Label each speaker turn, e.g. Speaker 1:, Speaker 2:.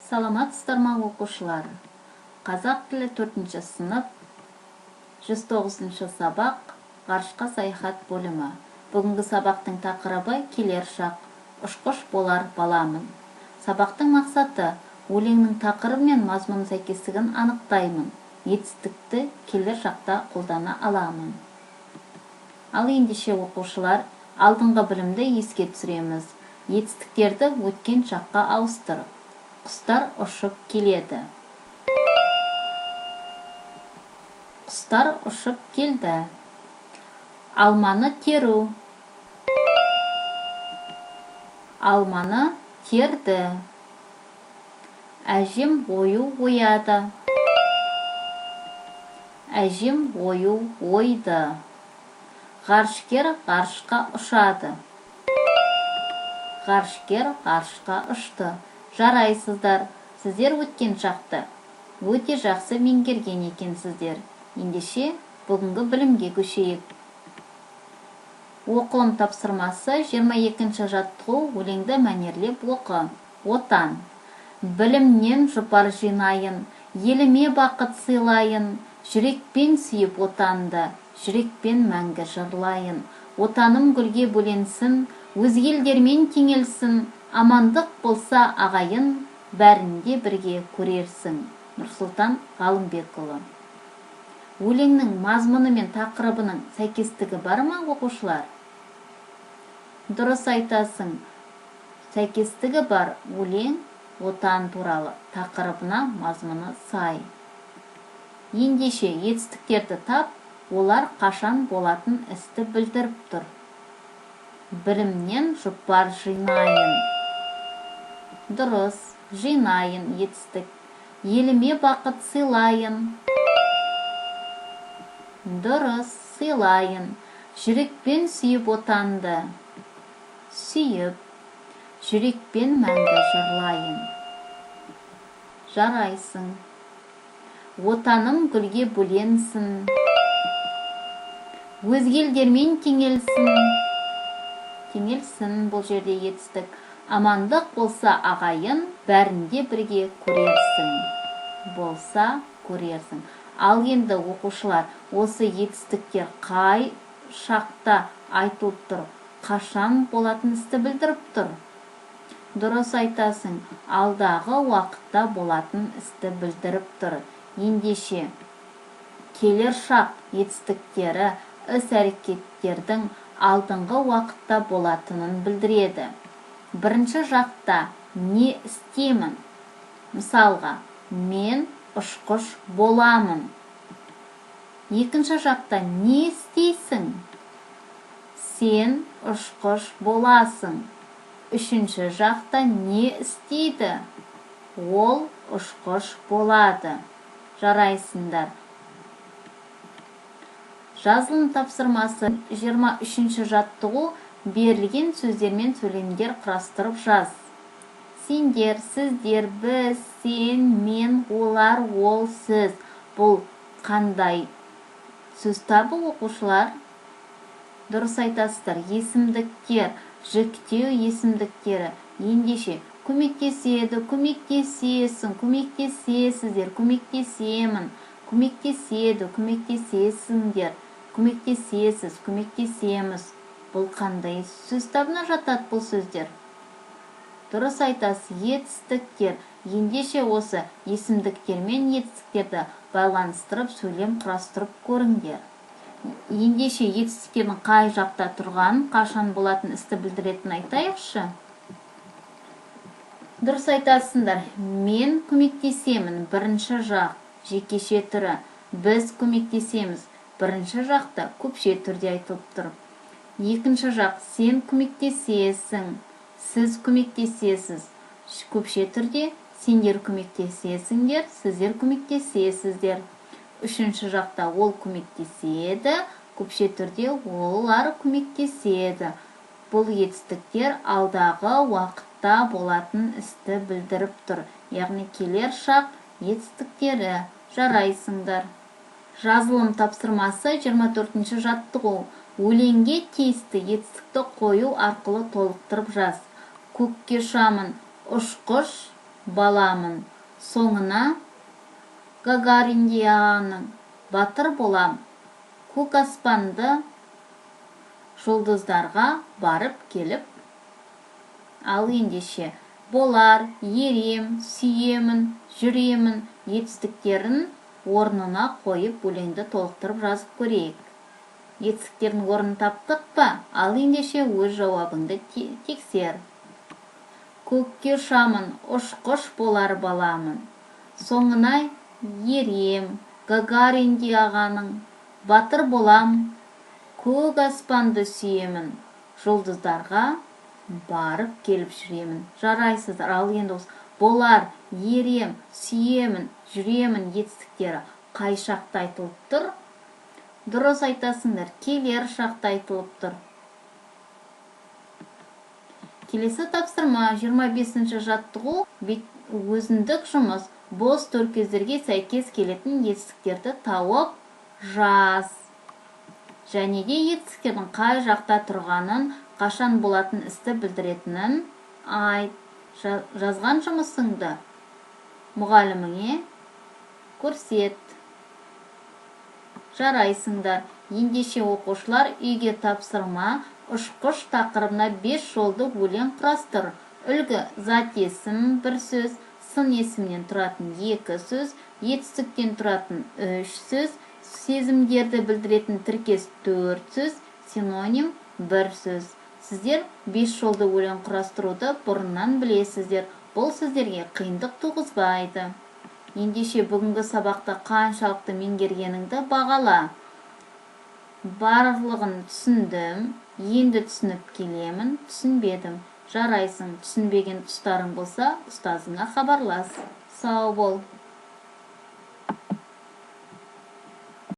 Speaker 1: Саламатсыздар ма оқушылар? Қазақ тілі 4-ші сынып 109-ші сабақ ғарышқа саяхат бөлімі. Бүгінгі сабақтың тақырыбы келер шақ, ұшқыш болар баламын. Сабақтың мақсаты өлеңнің тақырыбы мен мазмұн сәйкестігін анықтаймын. Етістікті келер шақта қолдана аламын. Ал ендеше оқушылар, алдыңғы білімді еске түсіреміз. Етістіктерді өткен шаққа ауыстыр. Құстар ұшып келеді. Құстар ұшып келді. Алманы теру. Алманы терді. Әжем ою ояды. Әжем ою ойды. Ғарышкер ғарышқа ұшады. Ғарышкер ғарышқа ұшты. Жарайсыздар, сіздер өткен шақты өте жақсы меңгерген екенсіздер. Ендеше бүгінгі білімге көшейік. Оқылым тапсырмасы 22-ші жаттығу, өлеңді мәнерлеп оқы. Отан. Білімнен жұпар жинайын, еліме бақыт сыйлайын, жүрекпен сүйіп отанды, жүрекпен мәңгі жырлайын. Отаным гүлге бөленсін, өзге елдермен теңелсін, амандық болса ағайын, бәрінде бірге көрерсің. Нұрсұлтан Ғалымбекұлы. Өлеңнің мазмұны мен тақырыбының сәйкестігі бар ма, оқушылар? Дұрыс айтасың. Сәйкестігі бар. Өлең отан туралы, тақырыбына мазмұны сай. Ендеше етістіктерді тап, олар қашан болатын істі білдіріп тұр. Білімнен жұпар жинайын. Дұрыс, жинайын етістік. Еліме бақыт сыйлайын. Дұрыс, сыйлайын. Жүрекпен сүйіп отанды. Сүйіп. Жүрекпен мәңгі жырлайын. Жарайсың. Отаным гүлге бөленсін. Өзге елдермен теңелсін. Теңелсін, бұл жерде етістік. Амандық болса ағайын, бәрінде бірге көрерсің. Болса көрерсің. Ал енді оқушылар, осы етістіктер қай шақта айтылып тұр? Қашан болатын істі білдіріп тұр? Дұрыс айтасың, алдағы уақытта болатын істі білдіріп тұр. Ендеше келер шақ етістіктері іс-әрекеттердің алдыңғы уақытта болатынын білдіреді. Бірінші жақта не істеймін? Мысалға, мен ұшқыш боламын. Екінші жақта не істейсің? Сен ұшқыш боласың. Үшінші жақта не істейді? Ол ұшқыш болады. Жарайсыңдар. Жазылым тапсырмасы 23-ші жаттығу, берілген сөздермен сөйлемдер құрастырып жаз. Сендер, сіздер, біз, сен, мен, олар, ол, сіз. Бұл қандай сөз табы, оқушылар? Дұрыс айтасыздар. Есімдіктер, жіктеу есімдіктері. Ендеше көмектеседі, көмектесесің, көмектесесіздер, көмектесемін, көмектеседі, көмектесесіңдер, көмектесесіз, көмектесеміз. Бұл қандай сөз табына жатады бұл сөздер? Дұрыс айтасыз, етістіктер. Ендеше осы есімдіктер мен етістіктерді байланыстырып, сөйлем құрастырып көріңдер. Ендеше етістіктердің қай жақта тұрғанын, қашан болатын істі білдіретін айтайықшы. Дұрыс айтасыңдар. Мен көмектесемін, бірінші жақ, жекеше түрі. Біз көмектесеміз, бірінші жақта көпше түрде айтылып тұр. Екінші жақ, сен көмектесесің, сіз көмектесесіз. Көпше түрде, сендер көмектесесіңдер, сіздер көмектесесіздер. Үшінші жақта, ол көмектеседі, көпше түрде, олар көмектеседі. Бұл етістіктер алдағы уақытта болатын істі білдіріп тұр. Яғни келер шақ етістіктері. Жарайсыңдар. Жазылым тапсырмасы 24-ші жаттығу. Өлеңге тиісті етістікті қою арқылы толықтырып жаз. Көкке ұшамын, ұшқыш баламын. Соңына Гагариндей ағаның батыр болам. Көк аспанды жұлдыздарға барып келіп. Ал ендеше болар, ерем, сүйемін, жүремін етістіктерін орнына қойып өлеңді толықтырып жазып көрейік. Етістіктердің орнын таптық па? Ал ендеше өз жауабыңды тексер. Көкке ұшамын, ұшқыш болар баламын. Соңына ерем, Гагариндей ағаның батыр болам. Көк аспанды сүйемін, жұлдыздарға барып келіп жүремін. Жарайсыздар. Ал енді осы болар, ерем, сүйемін, жүремін етістіктері қай шақта айтылып тұр? Дұрыс айтасыңдар, келер шақта айтылып тұр. Келесі тапсырма 25-ші жаттығу өзіндік жұмыс. Бос төркездерге сәйкес келетін етістіктерді тауып жаз. Және де етістіктердің қай жақта тұрғанын, қашан болатын істі білдіретінін айт. Жазған жұмысыңды мұғаліміңе көрсет. Жарайсыңдар. Ендеше оқушылар үйге тапсырма ұшқыш тақырыбына 5 жолды өлең құрастыр. Үлгі: зат есім 1 сөз, сын есімнен тұратын 2 сөз, етістіктен тұратын 3 сөз, сезімдерді білдіретін тіркес 4 сөз, синоним 1 сөз. Сіздер 5 жолды өлең құрастыруды бұрыннан білесіздер. Бұл сіздерге қиындық туғызбайды. Ендеше бүгінгі сабақта қаншалықты меңгергеніңді бағала. Барлығын түсіндім, енді түсініп келемін, түсінбедім. Жарайсың, түсінбеген тұстарың болса, ұстазыңа хабарлас. Сау бол.